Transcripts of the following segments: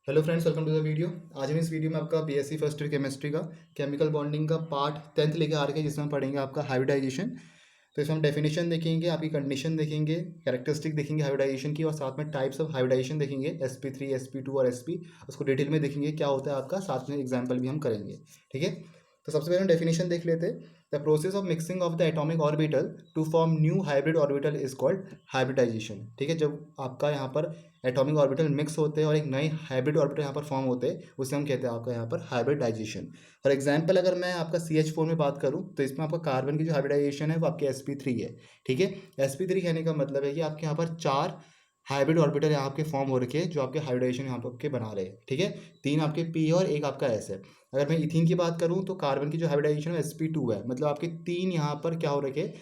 Hello friends, welcome to the video. आज हम इस वीडियो में आपका बीएससी फर्स्ट ईयर केमिस्ट्री का केमिकल बॉन्डिंग का पार्ट 10th लेके आ रखे हैं, जिसमें हम पढ़ेंगे आपका हाइब्रिडाइजेशन। तो इसमें हम डेफिनेशन देखेंगे, आपकी कंडीशन देखेंगे, कैरेक्टरिस्टिक देखेंगे हाइब्रिडाइजेशन की, और साथ में टाइप्स ऑफ हाइब्रिडाइजेशन देखेंगे sp3 sp2 और sp। उसको डिटेल में देखेंगे क्या होता है आपका, साथ में एग्जाम्पल भी हम करेंगे। ठीक है, तो सबसे पहले हम डेफिनेशन देख लेते हैं। The process of mixing of the atomic orbital to form new hybrid orbital is called hybridization. ठीक है, जब आपका यहाँ पर एटॉमिक ऑर्बिटल मिक्स होते हैं और एक नए हाइब्रिड ऑर्बिटल यहाँ पर फॉर्म होते हैं, उसे हम कहते हैं आपका यहाँ पर हाइब्रिडाइजेशन। फॉर एग्जांपल अगर मैं आपका CH4 में बात करूँ, तो इसमें आपका कार्बन की जो हाइब्रिडाइजेशन है वो आपकी sp3 है। ठीक है, sp3 कहने का मतलब है कि आपके यहाँ पर 4 हाइब्रिड ऑर्बिटल यहाँ आपके फॉर्म हो रखे हैं, जो आपके हाइब्रिडाइजेशन यहाँ पर आपके बना रहे हैं। ठीक है, 3 आपके p है और एक आपका s है। अगर मैं इथीन की बात करूँ, तो कार्बन की जो हाइब्रिडाइजेशन है sp2 है, मतलब आपके 3 यहाँ पर क्या हो रखे हैं,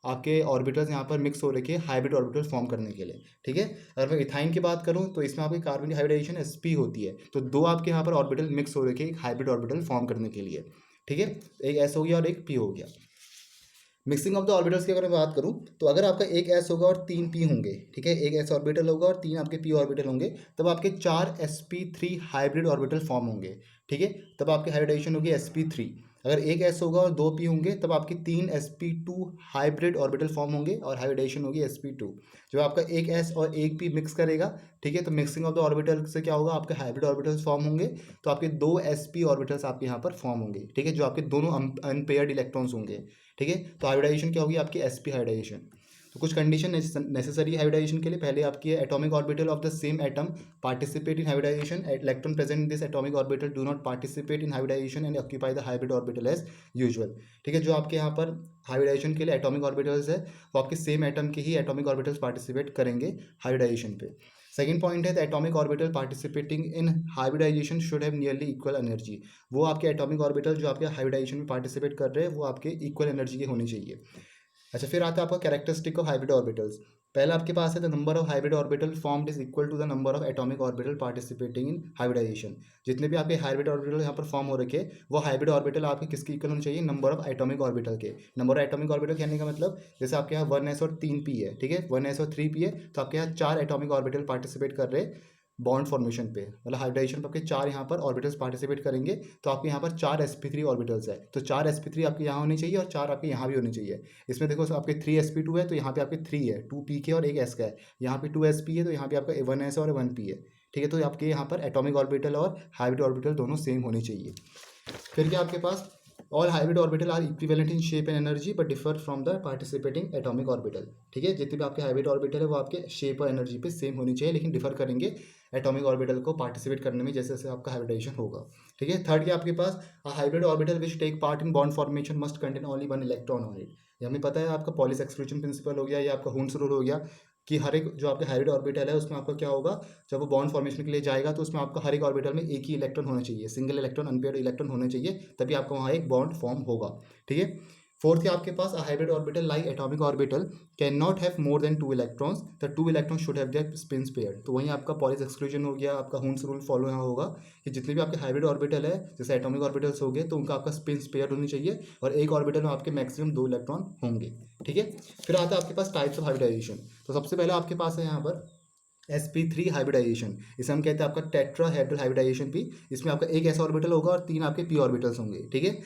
आपके ऑर्बिटल्स यहाँ पर मिक्स हो रखे हैं हाइब्रिड ऑर्बिटल फॉर्म करने के लिए। ठीक है, अगर मैं इथाइन की बात करूँ, तो इसमें आपकी कार्बन की हाइब्रिडाइजेशन sp होती है, तो 2 आपके यहाँ पर ऑर्बिटल मिक्स हो रखे हैं एक हाइब्रिड ऑर्बिटल फॉर्म करने के लिए। ठीक है, एक s हो गया और एक p हो गया। मिक्सिंग ऑफ द ऑर्बिटल्स की अगर मैं बात करूं, तो अगर आपका एक s होगा और 3 p होंगे, ठीक है, एक s ऑर्बिटल होगा और 3 आपके p ऑर्बिटल होंगे, तब आपके 4 sp3 हाइब्रिड ऑर्बिटल फॉर्म होंगे। ठीक है, तब आपकी हाइब्रिडाइजेशन होगी sp3। अगर एक s होगा और 2 p होंगे, तब आपके 3 sp2 हाइब्रिड ऑर्बिटल फॉर्म होंगे और हाइब्रिडाइजेशन होगी sp2। जो आपका एक s और एक p मिक्स करेगा, ठीक है, तो मिक्सिंग ऑफ द ऑर्बिटल से क्या होगा, आपके हाइब्रिड ऑर्बिटल्स फॉर्म होंगे। तो आपके 2 sp ऑर्बिटल्स आपके यहाँ पर फॉर्म होंगे। ठीक है, जो आपके दोनों अनपेयर्ड इलेक्ट्रॉन्स होंगे। ठीक है, तो हाइब्रिडाइजेशन क्या होगी आपकी sp हाइब्रिडाइजेशन। तो कुछ कंडीशन नेसेसरी हाइब्रिडाइजेशन के लिए, पहले आपकी है atomic orbital of the same atom participate in hybridization, electron present in this atomic orbital do not participate in hybridization and occupy the hybrid orbital as usual. ठीक है, जो आपके यहाँ पर हाइब्रिडाइजेशन के लिए एटॉमिक ऑर्बिटल्स है, वो आपके सेम एटम के ही एटॉमिक ऑर्बिटल्स पार्टिसिपेट करेंगे हाइब्रिडाइजेशन पे। सेकेंड पॉइंट है, the atomic orbital participating in hybridization should have nearly equal energy. वो आपके एटॉमिक ऑर्बिटल जो आपके हाइब्रिडाइजेशन में पार्टिसिपेट कर रहे हैं, वो आपके इक्वल एनर्जी के होने चाहिए। अच्छा, फिर आता है आपका कैरेक्टरिस्टिक ऑफ हाइब्रिड ऑर्बिटल्स। पहला आपके पास है, the number of hybrid orbital formed is equal to the number of atomic orbital participating in hybridization. जितने भी आपके हाइब्रिड ऑर्बिटल यहाँ पर फॉर्म हो रखे, वो हाइब्रिड ऑर्बिटल आपके किसके इक्वल होने चाहिए, नंबर ऑफ एटॉमिक ऑर्बिटल के। नंबर ऑफ एटॉमिक ऑर्बिटल कहने का मतलब, जैसे आपके यहाँ 1s और 3p है, ठीक है, 1s और 3p है, तो आपके यहाँ 4 एटॉमिक ऑर्बिटल पार्टिसिपेट कर रहे हैं बॉन्ड फॉर्मेशन पे, मतलब हाइब्रिडाइजेशन पे आपके 4 यहाँ पर ऑर्बिटल्स पार्टिसिपेट करेंगे। तो आपके यहाँ पर 4 sp3 ऑर्बिटल्स है, तो 4 sp3 आपके यहाँ होनी चाहिए और 4 आपके यहाँ भी होनी चाहिए। इसमें देखो आपके 3 sp2 है, तो यहाँ पे आपके 3 है, 2 p के और एक s का है। यहाँ पे 2 sp है, तो यहाँ पे आपका 1s और 1p है। ठीक है, तो आपके यहाँ पर एटॉमिक ऑर्बिटल और हाइब्रिड ऑर्बिटल दोनों सेम होनी चाहिए। फिर क्या आपके पास, all hybrid orbital are equivalent in shape and energy but differ from the participating atomic orbital. ठीक है, जितने भी आपके हाइब्रिड ऑर्बिटल है, वो आपके शेप और एनर्जी पे सेम होनी चाहिए, लेकिन डिफर करेंगे एटॉमिक ऑर्बिटल को पार्टिसिपेट करने में, जैसे जैसे आपका हाइब्रिडाइजेशन होगा। ठीक है, थर्ड क्या आपके पास, hybrid orbital which take part in bond formation must contain only 1 electron on it. ये हमें पता है, आपका पॉलिस एक्सक्लूजन प्रिंसिपल हो गया, या आपका हुन्स रूल हो गया, कि हर एक जो आपके हाइब्रिड ऑर्बिटल है, उसमें आपका क्या होगा, जब वो बॉन्ड फॉर्मेशन के लिए जाएगा, तो उसमें आपका हर एक ऑर्बिटल में एक ही इलेक्ट्रॉन होना चाहिए, सिंगल इलेक्ट्रॉन, अनपेयर्ड इलेक्ट्रॉन होने चाहिए, तभी आपका वहाँ एक बॉन्ड फॉर्म होगा। ठीक है, फोर्थ है आपके पास, hybrid orbital like atomic orbital can not have more than 2 electrons, the 2 electron should have their spins paired. तो वहीं आपका पॉलिस एक्सक्लूजन हो गया, आपका हुन्स रूल फॉलो यहाँ होगा कि जितने भी आपके हाइब्रिड ऑर्बिटल है, जैसे एटॉमिक ऑर्बिटल्स हो गए, तो उनका आपका स्पिन्स पेयर होनी चाहिए, और एक ऑर्बिटल में आपके मैक्सिमम 2 इलेक्ट्रॉन होंगे। ठीक है, फिर आता है आपके पास टाइप्स ऑफ हाइब्रिडाइजेशन। तो सबसे पहले आपके पास है यहाँ पर sp3 हाइब्रिडाइजेशन। इसे हम कहते हैं आपका टेट्राहेड्रल हाइब्रिडाइजेशन भी। इसमें आपका एक s ऑर्बिटल होगा और 3 आपके p ऑर्बिटल्स होंगे। ठीक है,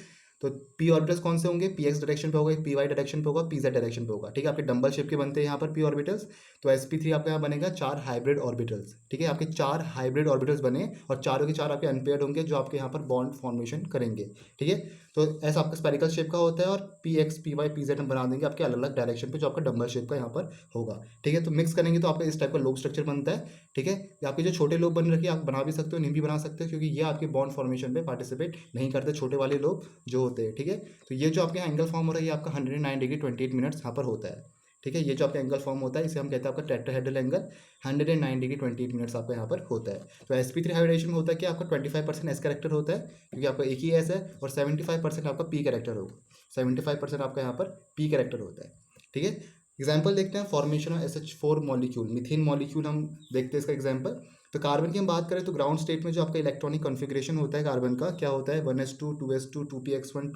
तो p ऑर्बिटल्स कौन से होंगे, px डायरेक्शन पे होगा, एक py डायरेक्शन पे होगा, pz डायरेक्शन पे होगा। ठीक है, आपके डंबल शेप के बनते हैं यहाँ पर p ऑर्बिटल्स। तो sp3 आपका यहाँ बनेगा 4 हाइब्रिड ऑर्बिटल्स। ठीक है, आपके 4 हाइब्रिड ऑर्बिटल्स बने, और चारों के 4 आपके अनपेयर्ड होंगे, जो आपके यहाँ पर बॉन्ड फॉर्मेशन करेंगे। ठीक है, तो ऐसा आपका स्पेरिकल शेप का होता है, और px py pz हम बना देंगे आपके अलग अलग डायरेक्शन पे, जो आपका डंबल शेप का यहाँ पर होगा। ठीक है, तो मिक्स करेंगे तो आपका इस टाइप का लोब स्ट्रक्चर बनता है। ठीक है, आपके जो छोटे लोब बन रखे, आप बना भी सकते हो, नहीं भी बना सकते हो, क्योंकि ये आपके बॉन्ड फॉर्मेशन पे पार्टिसिपेट नहीं करते, छोटे वाले लोब जो होते हैं। ठीक है, तो ये जो आपके यहाँ एंगल फॉर्म हो रहा है, ये आपका 109 डिग्री 28 मिनट्स यहाँ पर होता है। ठीक है, ये जो आपका एंगल फॉर्म होता है, इसे हम कहते हैं आपका टेट्राहेड्रल एंगल, 109 डिग्री 28 मिनट्स आपका यहाँ पर होता है। तो sp3 हाइब्रिडेशन में होता है कि आपका 25% एस कैरेक्टर होता है, क्योंकि आपका एक ही एस है, और 75% आपका पी कैरेक्टर होगा। 75% आपका यहाँ पर पी कैरेक्टर होता है। ठीक है, एग्जाम्पल देखते हैं, formation of SH4 molecule, methane molecule हम देखते हैं इसका एग्जाम्पल। तो कार्बन की हम बात करें तो ग्राउंड स्टेट में जो आपका इलेक्ट्रॉनिक कॉन्फ़िगरेशन होता है कार्बन का क्या होता है 1s2 2s2 2px1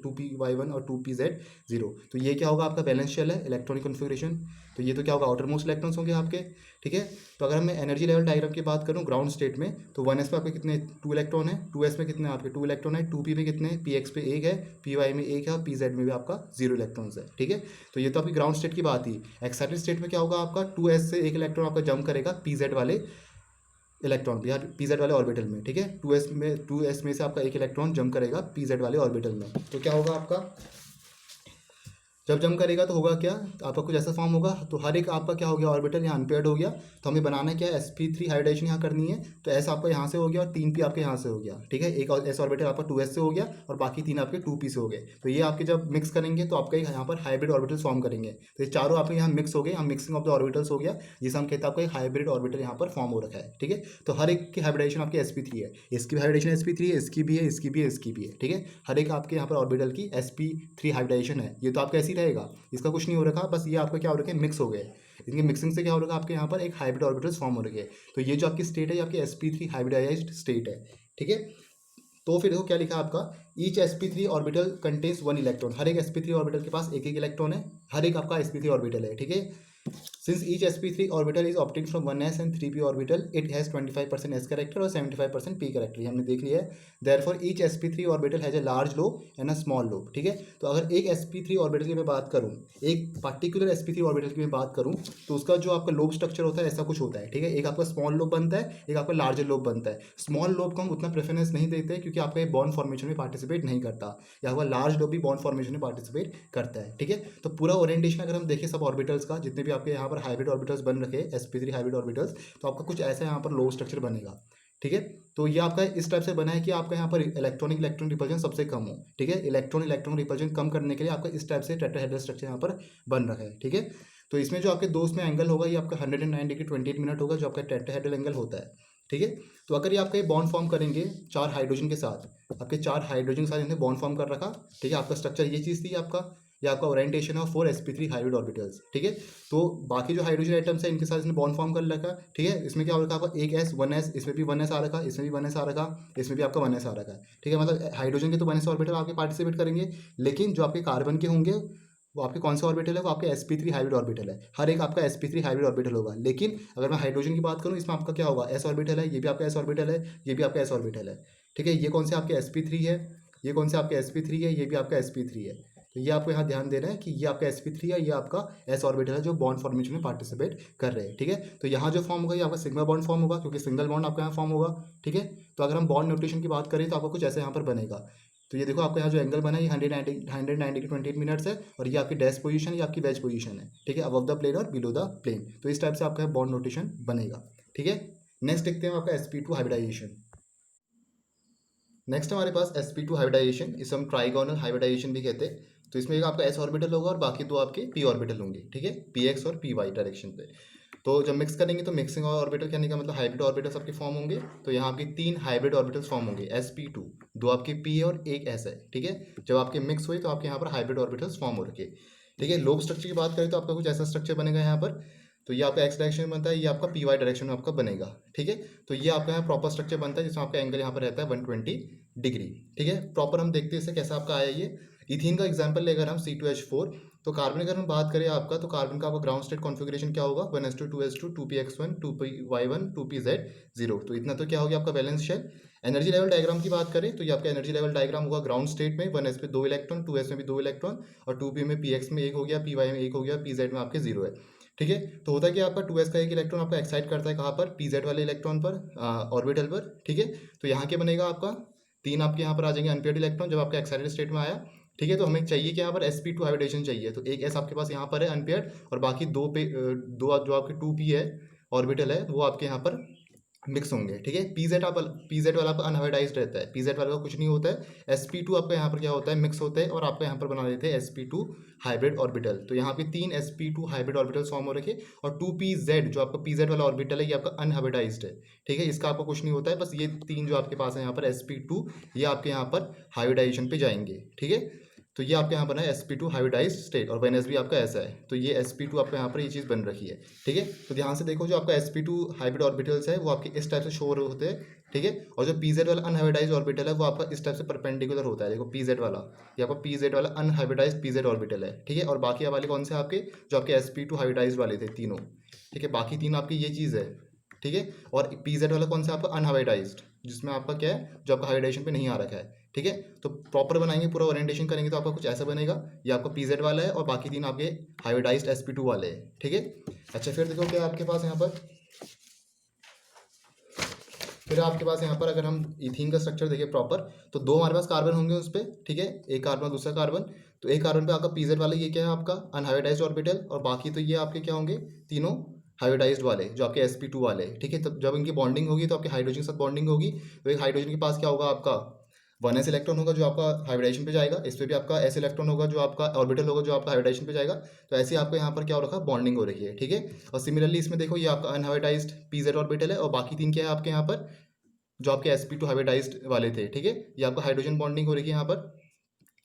2py1 और 2pz0। तो ये क्या होगा आपका बैलेंस शेल है इलेक्ट्रॉनिक कॉन्फ़िगरेशन। तो ये तो क्या होगा आउटर मोस्ट इलेक्ट्रॉन्स होंगे आपके, ठीक है। तो अगर मैं एनर्जी लेवल डायग्राम की बात करूँ ग्राउंड स्टेट में तो 1s पे आपके कितने 2 इलेक्ट्रॉन है, 2s में कितने आपके 2 इलेक्ट्रॉन है, 2p में कितने px पे 1 है, py में 1 है और pz में भी आपका 0 इलेक्ट्रॉन्स है, ठीक है। तो ये तो आपकी ग्राउंड स्टेट की बात ही। एक्साइटेड स्टेट में क्या होगा आपका 2s से 1 इलेक्ट्रॉन आपका जंप करेगा pz वाले इलेक्ट्रॉन pz वाले ऑर्बिटल में, ठीक है। 2s में से आपका 1 इलेक्ट्रॉन जंप करेगा pz वाले ऑर्बिटल में। तो क्या होगा आपका जब जंप करेगा तो होगा क्या आपका कुछ ऐसा फॉर्म होगा। तो हर एक आपका क्या हो गया ऑर्बिटल यहाँ अनपेयर्ड हो गया। तो हमें बनाना क्या है sp3 हाइब्रिडाइजेशन यहाँ करनी है। तो s आपका यहाँ से हो गया और 3p आपके यहाँ से हो गया, ठीक है। एक s ऑर्बिटल आपका 2s से हो गया और बाकी 3 आपके 2p से हो गए। तो ये आपके जब मिक्स करेंगे तो आपका यहाँ पर हाइब्रिड ऑर्बिटल फॉर्म करेंगे। तो ये चारों आपके यहाँ मिक्स हो गए, यहाँ मिक्सिंग ऑफ द ऑर्बिटल्स हो गया, जिसे हम कहते हैं आपका एक हाइब्रिड ऑर्बिटल यहाँ पर फॉर्म हो रखा है, ठीक है। तो हर एक की हाइब्रिडाइजेशन आपकी sp3 है, इसकी भी हाइब्रिडाइजेशन sp3 है, इसकी भी है, इसकी भी है, इसकी भी है, ठीक है। हर एक आपके यहाँ पर ऑर्बिटल की sp3 हाइब्रिडाइजेशन है। ये तो आपका ऐसे ही रहेगा, इसका कुछ नहीं हो रखा, बस ये आपका क्या हो रखा है मिक्स हो गए। इनके मिक्सिंग से क्या हो रखा है आपके यहाँ पर एक हाइब्रिड ऑर्बिटल्स फॉर्म हो रखे हैं। तो ये जो आपकी स्टेट है ये आपकी sp3 हाइब्रिडाइज्ड स्टेट है, ठीक है। तो फिर देखो क्या लिखा है आपका each sp3 orbital contains 1 electron. हर एक sp3 ऑर्बिटल के पास एक एक इलेक्ट्रॉन है, हर एक आपका sp3 ऑर्बिटल है, ठीक है। Since each sp3 orbital is obtained from 1s and 3p orbital it has 25% s character और 75% p कैरेक्टर, ये हमने देख लिया है। Therefore each sp3 orbital has a large lobe and a small lobe, ठीक है। तो अगर एक sp3 ऑर्बिटल की मैं बात करूँ, एक पर्टिकुलर sp3 ऑर्बिटल की मैं बात करूँ तो उसका जो आपका लोब स्ट्रक्चर होता है ऐसा कुछ होता है, ठीक है। एक आपका स्मॉल लोब बनता है, एक आपका लार्जर लोब बनता है। स्मॉल लोब को हम उतना प्रेफरेंस नहीं देते क्योंकि आपका ये बॉन्ड फॉर्मेशन में पार्टिसिपेट नहीं करता, या आपका लार्ज लोब भी बॉन्ड फॉर्मेशन में पार्टिसिपेट करता है, ठीक है। तो पूरा ओरिएंटेशन अगर हम देखें सब ऑर्बिटल्स का, जितने भी आपके यहाँ पर हाइब्रिड ऑर्बिटल्स बन रखे sp3 हाइब्रिड ऑर्बिटल्स, तो आपका कुछ ऐसा यहाँ पर लो स्ट्रक्चर बनेगा, ठीक है। तो ये आपका इस टाइप से बना है कि आपका यहाँ पर इलेक्ट्रॉन रिपल्जन सबसे कम हो, ठीक है। इलेक्ट्रॉन रिपल्जन कम करने के लिए आपका इस टाइप से टेट्राहेड्रल स्ट्रक्चर यहाँ पर बन रखा है, ठीक है। तो इसमें जो आपके दोस्त में एंगल होगा ये आपका 109 डिग्री 28 मिनट होगा, जो आपका टेट्राहेड्रल एंगल होता है, ठीक है। तो अगर ये आपका ये बॉन्ड फॉर्म करेंगे 4 हाइड्रोजन के साथ, आपके 4 हाइड्रोजन के साथ इन्हें बॉन्ड फॉर्म कर रखा, ठीक है। आपका स्ट्रक्चर ये चीज़ थी आपका, ये आपका ओरिएंटेशन है 4 sp3 हाइब्रिड ऑर्बिटल्स, ठीक है। तो बाकी जो हाइड्रोजन आइटम्स है इनके साथ इसने बॉन्ड फॉर्म कर रखा, ठीक है। इसमें क्या हो रखा आपका एक s 1s, इसमें भी 1s आ रखा, इसमें भी 1s आ रखा, इसमें भी आपका 1s आ रखा है, ठीक है। मतलब हाइड्रोजन के तो 1s ऑर्बिटल आपके पार्टिसिपेट करेंगे, लेकिन जो आपके कार्बन के होंगे वो आपके कौन से ऑर्बिटल है, वो आपके sp3 हाइब्रिड ऑर्बिटल है। हर एक आपका sp3 हाइब्रिड ऑर्बिटल होगा। लेकिन अगर मैं हाइड्रोजन की बात करूँ इसमें आपका क्या होगा s ऑर्बिटल है, ये भी आपका s ऑर्बिटल है, ये भी आपका s ऑर्बिटल है, ठीक है। ये कौन से आपके sp3 है, ये कौन से आपके sp3 है, ये भी आपका sp3 है। तो ये आपको यहाँ ध्यान देना है कि ये आपका sp3 है, ये आपका s ऑर्बिटल है जो बॉन्ड फॉर्मेशन में पार्टिसिपेट कर रहे हैं, ठीक है। तो यहाँ जो फॉर्म होगा ये आपका सिग्मा बॉन्ड फॉर्म होगा क्योंकि सिंगल बॉन्ड आपका यहाँ फॉर्म होगा, ठीक है। तो अगर हम बॉन्ड न्यूट्रिशन की बात करें तो आपको कुछ ऐसे यहाँ पर बनेगा। तो ये देखो आपका यहाँ जो एंगल बना है ये 190 की 28 मिनट्स है, और ये आपकी डैश पोजीशन, ये आपकी वेज पोजीशन है, ठीक है, अबव द प्लेन और बिलो द प्लेन। तो इस टाइप से आपका बॉन्ड नोटेशन बनेगा, ठीक है। नेक्स्ट देखते हैं आपका sp2 हाइब्रिडाइजेशन। नेक्स्ट हमारे पास sp2 हाइब्रिडाइजेशन, इसे हम ट्राइगोनल हाइब्रिडाइजेशन भी कहते हैं। तो इसमें एक आपका s ऑर्बिटल होगा और बाकी दो आपके p ऑर्बिटल होंगे, ठीक है, px और py डायरेक्शन पे। तो जब मिक्स करेंगे तो मिक्सिंग ऑर्बिटल कहने का मतलब हाइब्रिड ऑर्बिटल्स आपके फॉर्म होंगे। तो यहाँ आपके 3 हाइब्रिड ऑर्बिटल्स फॉर्म होंगे sp2, 2 आपके p है और एक s है, ठीक है। जब आपके मिक्स हुए तो आपके यहाँ पर हाइब्रिड ऑर्बिटल्स फॉर्म हो रखे, ठीक है। लोब स्ट्रक्चर की बात करें तो आपका कुछ ऐसा स्ट्रक्चर बनेगा यहाँ पर। तो ये आपका एक्स डायरेक्शन में बनता है, ये आपका py डायरेक्शन में आपका बनेगा, ठीक है। तो ये आपका यहाँ प्रॉपर स्ट्रक्चर बनता है जिसमें आपका एंगल यहाँ पर रहता है 120 डिग्री, ठीक है। प्रॉपर हम देखते हैं इससे कैसा आपका आया ये। इथीन का एग्जाम्पल लेकर हम C2H4, तो कार्बन अगर हम बात करें आपका, तो कार्बन का आपका ग्राउंड स्टेट कॉन्फ़िगरेशन क्या होगा 1s2 2s2 2px1 2py1 2pz0। तो इतना तो क्या हो गया आपका valence shell. Energy level diagram की बात करें तो ये आपका एनर्जी लेवल डायग्राम होगा ग्राउंड स्टेट में 1s पे 2 इलेक्ट्रॉन, 2s में भी 2 इलेक्ट्रॉन, और 2p में px में 1 हो गया, py में 1 हो गया, pz में आपके 0 है, ठीक है। तो होता है कि आपका 2s का एक इलेक्ट्रॉन आपका एक्साइट करता है कहाँ पर, pz वाले इलेक्ट्रॉन पर, ऑर्बिटल पर, ठीक है। तो यहाँ के बनेगा आपका 3 आपके यहाँ पर आ जाएंगे अनपेयर्ड इलेक्ट्रॉन जब आपका एक्साइटेड स्टेट में आया, ठीक है। तो हमें चाहिए कि यहाँ पर sp2 हाइब्रिडेशन चाहिए। तो एक s आपके पास यहाँ पर है अनपेयर्ड, और बाकी दो जो आपके 2p है ऑर्बिटल है वो आपके यहाँ पर मिक्स होंगे, ठीक है। pz वाला आपका अनहाइब्रिडाइज्ड रहता है, pz वाला का कुछ नहीं होता है। sp2 आपका यहाँ पर क्या होता है मिक्स होता है, और आपका यहाँ पर बना देते हैं sp2 हाइब्रिड ऑर्बिटल। तो यहाँ पे 3 sp2 हाइब्रिड ऑर्बिटल फॉर्म हो रखे, और 2pz जो आपका pz वाला ऑर्बिटल है ये आपका अनहाइब्रिडाइज्ड है, ठीक है। इसका आपको कुछ नहीं होता है, बस ये 3 जो आपके पास है यहाँ पर sp2 ये आपके यहाँ पर हाइब्रिडाइजेशन पे जाएंगे, ठीक है। तो ये आपके यहाँ बना है sp2 हाइब्रिडाइज्ड स्टेट, और NS भी आपका ऐसा है, तो ये sp2 आपका यहाँ पर ये चीज़ बन रखी है। ठीक है, तो ध्यान से देखो, जो आपका sp2 हाइब्रिड ऑर्बिटल्स है वो आपके इस टाइप से शो होते हैं। ठीक है, और जो pz वाला अनहाइब्रिडाइज्ड ऑर्बिटल है वो आपका इस टाइप से परपेंडिकुलर होता है। देखो pz वाला, ये आपका pz वाला अनहाइब्रिडाइज्ड pz ऑर्बिटल है। ठीक है, और बाकी वाले कौन से आपके, जो आपके sp2 हाइब्रिडाइज्ड वाले थे तीनों। ठीक है, बाकी तीन आपकी ये चीज़ है। ठीक है, और pz वाला कौन सा आपका अनहाइब्रिडाइज्ड, जिसमें आपका क्या है, जो आपका हाइब्रिडाइजेशन पे नहीं आ रखा है। ठीक है, तो प्रॉपर बनाएंगे, पूरा ओरिएंटेशन करेंगे तो आपका कुछ ऐसा बनेगा। ये आपका pz वाला है और बाकी तीन आपके हाइब्रिडाइज्ड sp2 वाले हैं। ठीक है, अच्छा फिर देखो क्या आपके पास यहाँ पर, फिर आपके पास यहाँ पर अगर हम इथीन का स्ट्रक्चर देखें प्रॉपर, तो दो हमारे पास कार्बन होंगे उस पर। ठीक है, एक कार्बन दूसरा कार्बन, तो एक कार्बन पे आपका pz वाला ये क्या है आपका अनहाइब्रिडाइज्ड ऑर्बिटल, और बाकी तो ये आपके क्या होंगे, तीनों हाइब्रिडाइज्ड वाले जो आपके sp2 वाले। ठीक है, तो जब इनकी बॉन्डिंग होगी तो आपके हाइड्रोजन के साथ बॉन्डिंग होगी, तो एक हाइड्रोजन के पास क्या होगा आपका 1s इलेक्ट्रॉन होगा जो आपका हाइब्रिडाइजेशन पे जाएगा, इस पर भी आपका s इलेक्ट्रॉन होगा जो आपका ऑर्बिटल होगा जो आपका हाइब्रिडाइजेशन पे जाएगा। तो ऐसे आपको यहाँ पर क्या हो रखा है, बॉन्डिंग हो रखी है। ठीक है, और सिमिलरली इसमें देखो ये आपका अनहाइब्रिडाइज्ड pz ऑर्बिटल है, और बाकी तीन क्या है आपके यहाँ पर, जो आपके sp2 हाइब्रिडाइज्ड वाले थे। ठीक है, ये आपका हाइड्रोजन बॉन्डिंग हो रही है यहाँ पर,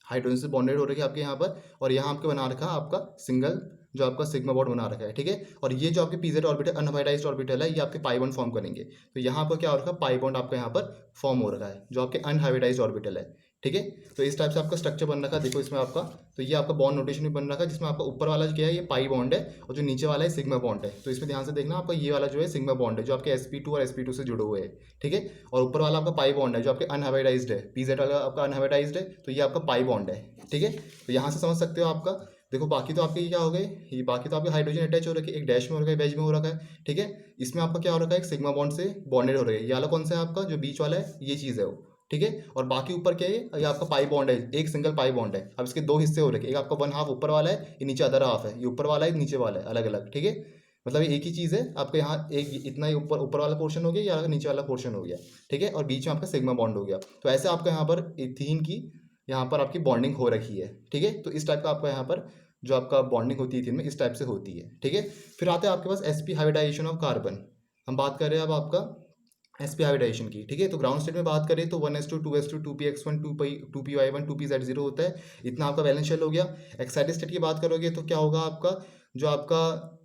हाइड्रोजन से बॉन्डेड हो रखी है आपके यहाँ पर, और यहाँ आपके बना रखा है आपका सिंगल जो आपका सिग्मा बॉन्ड बना रखा है। ठीक है, और ये जो आपके pz ऑर्बिटल अनहाइब्रिडाइज्ड ऑर्बिटल है ये आपके पाई बॉन्ड फॉर्म करेंगे। तो यहाँ पर क्या हो रखा है, पाई बॉन्ड आपका यहाँ पर फॉर्म हो रखा है जो आपके अनहाइब्रिडाइज्ड ऑर्बिटल है। ठीक है, तो इस टाइप से आपका स्ट्रक्चर बन रखा है। देखो इसमें आपका, तो ये आपका बॉन्ड नोटेशन भी बन रखा है, जिसमें आपका ऊपर वाला जो क्या है ये पाई बॉन्ड है, और जो नीचे वाला है सिग्मा बॉन्ड है। तो इसमें ध्यान से देखना, आपका ये वाला जो है सिग्मा बॉन्ड है जो आपके sp2 और sp2 से जुड़े हुए हैं। ठीक है, और ऊपर वाला आपका पाई बॉन्ड है जो आपके अनहाइब्रिडाइज्ड है, pz वाला आपका अनहाइब्रिडाइज्ड है, तो ये आपका पाई बॉन्ड है। ठीक है, तो यहाँ से समझ सकते हो आपका। देखो बाकी तो आपके क्या हो गए, ये बाकी तो आपके हाइड्रोजन अटैच हो रखे, एक डैश में हो रखा है, वेज में हो रखा है। ठीक है, इसमें आपका क्या हो रखा है, एक सिग्मा बॉन्ड से बॉन्डेड हो रहा है। ये वाला कौन सा है आपका, जो बीच वाला है ये चीज़ है वो। ठीक है, और बाकी ऊपर क्या है, ये आपका पाई बॉन्ड है, एक सिंगल पाई बॉन्ड है। अब इसके दो हिस्से हो रखे, एक आपका वन हाफ ऊपर वाला है, ये नीचे अदर हाफ है, ये ऊपर वाला है नीचे वाला है, अलग अलग। ठीक है, मतलब ये एक ही चीज़ है आपके यहाँ, एक इतना ही ऊपर ऊपर वाला पोर्शन हो गया, या नीचे वाला पोर्शन हो गया। ठीक है, और बीच में आपका सिग्मा बॉन्ड हो गया। तो ऐसे आपका यहाँ पर इथीन की यहाँ पर आपकी बॉन्डिंग हो रखी है। ठीक है, तो इस टाइप का आपका यहाँ पर जो आपका बॉन्डिंग होती है इथीन में, इस टाइप से होती है। ठीक है, फिर आते हैं आपके पास sp हाइब्रिडाइजेशन ऑफ कार्बन। हम बात कर रहे हैं अब आपका sp हाइब्रिडाइजेशन की। ठीक है, तो ग्राउंड स्टेट में बात करें तो 1s2 2s2 2px1 2py1 2pz0 होता है, इतना आपका वैलेंस शेल हो गया। एक्साइटेड स्टेट की बात करोगे तो क्या होगा आपका, जो आपका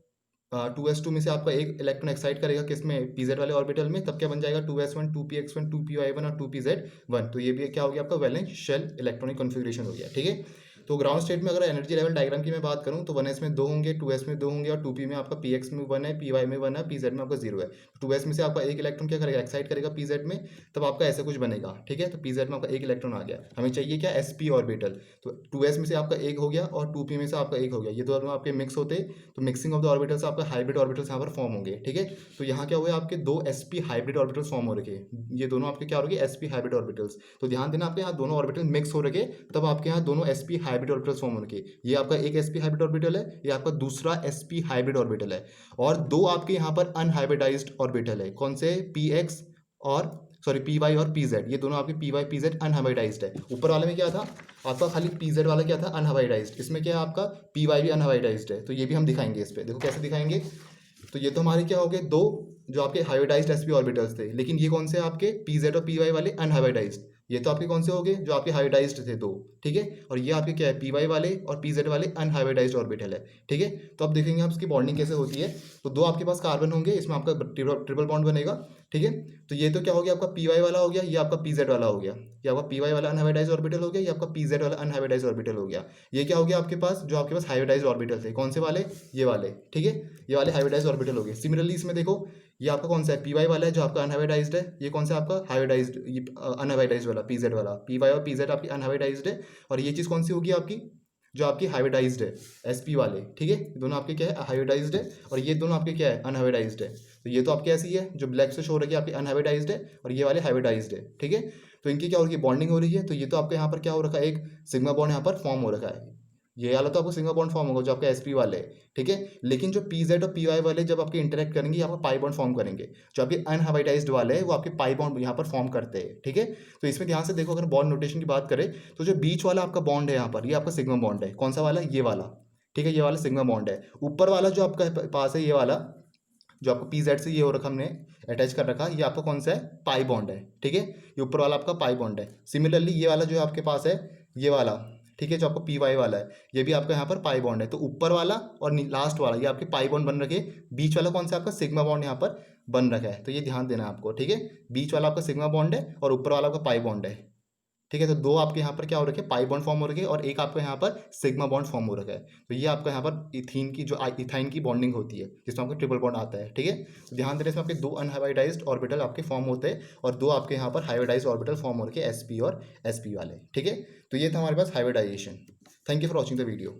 2s2 में से आपका एक इलेक्ट्रॉन एक्साइट करेगा किसमें, pz वाले ऑर्बिटल में, तब क्या बन जाएगा 2s1 2px1 2py1 और 2pz1। तो ये भी क्या हो गया आपका वैलेंस शेल इलेक्ट्रॉनिक कॉन्फ़िगरेशन हो गया। ठीक है, तो ग्राउंड स्टेट में अगर एनर्जी लेवल डायग्राम की मैं बात करूं तो 1s में 2 होंगे, 2s में 2 होंगे, और 2p में आपका px में 1 है, py में 1 है, pz में आपका 0 है। 2s में से आपका एक इलेक्ट्रॉन क्या करेगा, एक्साइट करेगा pz में, तब आपका ऐसा कुछ बनेगा। ठीक है, तो pz में आपका एक इलेक्ट्रॉन आ गया, हमें चाहिए क्या, sp ऑर्बिटल। तो 2s में से आपका एक हो गया और 2p में से आपका एक हो गया, ये दोनों आपके मिक्स होते, तो मिक्सिंग ऑफ द ऑर्बिटल्स आपका हाइब्रिड ऑर्बिटल्स यहाँ पर फॉर्म होंगे। ठीक है, तो यहाँ क्या हुए आपके दो sp हाइब्रिड ऑर्बिटल्स फॉर्म हो रखे, ये दोनों आपके क्या हो रहे sp हाइब्रिड ऑर्बिटल्स। तो ध्यान देना, आपके यहाँ दोनों ऑर्बिटल मिक्स हो रखे, तब आपके यहाँ दोनों sp हाइब्रिड ऑर्बिटल्स फॉर्म हो रखे। ये आपका एक sp हाइब्रिड ऑर्बिटल है, ये आपका दूसरा sp हाइब्रिड ऑर्बिटल है, और दो आपके यहाँ पर अनहाइब्रिडाइज्ड ऑर्बिटल है, कौन से, px और सॉरी py और pz, ये दोनों आपके py pz अनहाइब्रिडाइज्ड है। ऊपर वाले में क्या था आपका, खाली pz वाला क्या था अनहाइब्रिडाइज्ड, इसमें क्या है आपका py भी अनहाइब्रिडाइज्ड है। तो ये भी हम दिखाएंगे इस पे, देखो कैसे दिखाएंगे। तो ये तो हमारे क्या हो गए दो जो आपके हाइब्रिडाइज्ड sp ऑर्बिटल्स थे, लेकिन ये कौन से आपके pz और py वाले अनहाइब्रिडाइज्ड, ये तो आपके कौन से हो गए जो आपके हाइब्रिडाइज्ड थे दो। ठीक है, और ये आपके क्या है py वाले और pz वाले अनहाइब्रिडाइज्ड ऑर्बिटल है। ठीक है, तो अब देखेंगे आप इसकी बॉन्डिंग कैसे होती है। तो दो आपके पास कार्बन होंगे, इसमें आपका ट्रिपल बॉन्ड बनेगा। ठीक है, तो ये तो क्या हो गया आपका py वाला हो गया, ये आपका pz वाला हो गया, ये आपका py वाला अनहाइब्रिडाइज्ड ऑर्बिटल हो गया, ये आपका pz वाला अनहाइब्रिडाइज्ड ऑर्बिटल हो गया। ये क्या हो गया आपके पास, जो आपके पास हाइब्रिडाइज्ड ऑर्बिटल थे, कौन से वाले, ये वाले। ठीक है, ये वाले हाइब्रिडाइज्ड ऑर्बिटल हो गए। सिमिलरली इसमें देखो ये आपका कौन सा है, py वाला है जो आपका अनहाइब्रिडाइज्ड है, ये कौन सा आपका हाइब्रिडाइज्ड, ये अनहाइब्रिडाइज्ड वाला pz वाला, py और pz आपकी अनहाइब्रिडाइज्ड है, और ये चीज़ कौन सी होगी आपकी, जो आपकी हाइब्रिडाइज्ड है sp वाले। ठीक है, दोनों आपके क्या है हाइब्रिडाइज्ड है, और ये दोनों आपके क्या है अनहाइब्रिडाइज्ड है। तो ये तो आपकी ऐसी है जो ब्लैक से शो रही है आपकी अनहाइब्रिडाइज्ड है, और ये वाले हाइब्रिडाइज्ड है। ठीक है, तो इनकी क्या हो रही है, बॉन्डिंग हो रही है। तो ये तो आपके यहाँ पर क्या हो रखा है, एक सिग्मा बॉन्ड यहाँ पर फॉर्म हो रखा है, ये वाला तो आपको सिंगल बॉन्ड फॉर्म होगा जो आपका sp वाले। ठीक है, लेकिन जो pz और py वाले जब आपके इंटरेक्ट करेंगे आपका पाई बॉन्ड फॉर्म करेंगे, जो आपके अनहाइब्रिडाइज्ड वाले हैं वो आपके पाई बॉन्ड यहाँ पर फॉर्म करते हैं। ठीक है, तो इसमें ध्यान से देखो, अगर बॉन्ड नोटेशन की बात करें तो जो बीच वाला आपका बॉन्ड है यहाँ पर, ये आपका सिग्मा बॉन्ड है, कौन सा वाला, ये वाला। ठीक है, ये वाला सिग्मा बॉन्ड है। ऊपर वाला जो आपका पास है ये वाला, जो आपको pz से ये हो रखा हमने अटैच कर रखा, ये आपका कौन सा है, पाई बॉन्ड है। ठीक है, ये ऊपर वाला आपका पाई बॉन्ड है। सिमिलरली ये वाला जो आपके पास है, ये वाला ठीक है, जो आपका पी वाई वाला है ये भी आपका यहाँ पर पाई बॉन्ड है। तो ऊपर वाला और लास्ट वाला ये आपके पाई बॉन्ड बन रखे, बीच वाला कौन सा आपका सिग्मा बॉन्ड यहाँ पर बन रखा है, तो ये ध्यान देना है आपको। ठीक है, बीच वाला आपका सिग्मा बॉन्ड है और ऊपर वाला आपका पाई बॉन्ड है। ठीक है, तो दो आपके यहाँ पर क्या हो रखे, पाई बॉन्ड फॉर्म हो रखे और एक आपका यहाँ पर सिग्मा बॉन्ड फॉर्म हो रखा है। तो ये आपका यहाँ पर इथीन की जो इथाइन की बॉन्डिंग होती है जिसमें आपका ट्रिपल बॉन्ड आता है। ठीक है, तो ध्यान देने से आपके दो अनहाइब्रिडाइज्ड ऑर्बिटल आपके फॉर्म होते हैं और दो आपके यहाँ पर हाइब्रिडाइज्ड ऑर्बिटल फॉर्म हो रखे sp और sp वाले। ठीक है, तो ये था हमारे पास hybridization. Thank you for watching the video.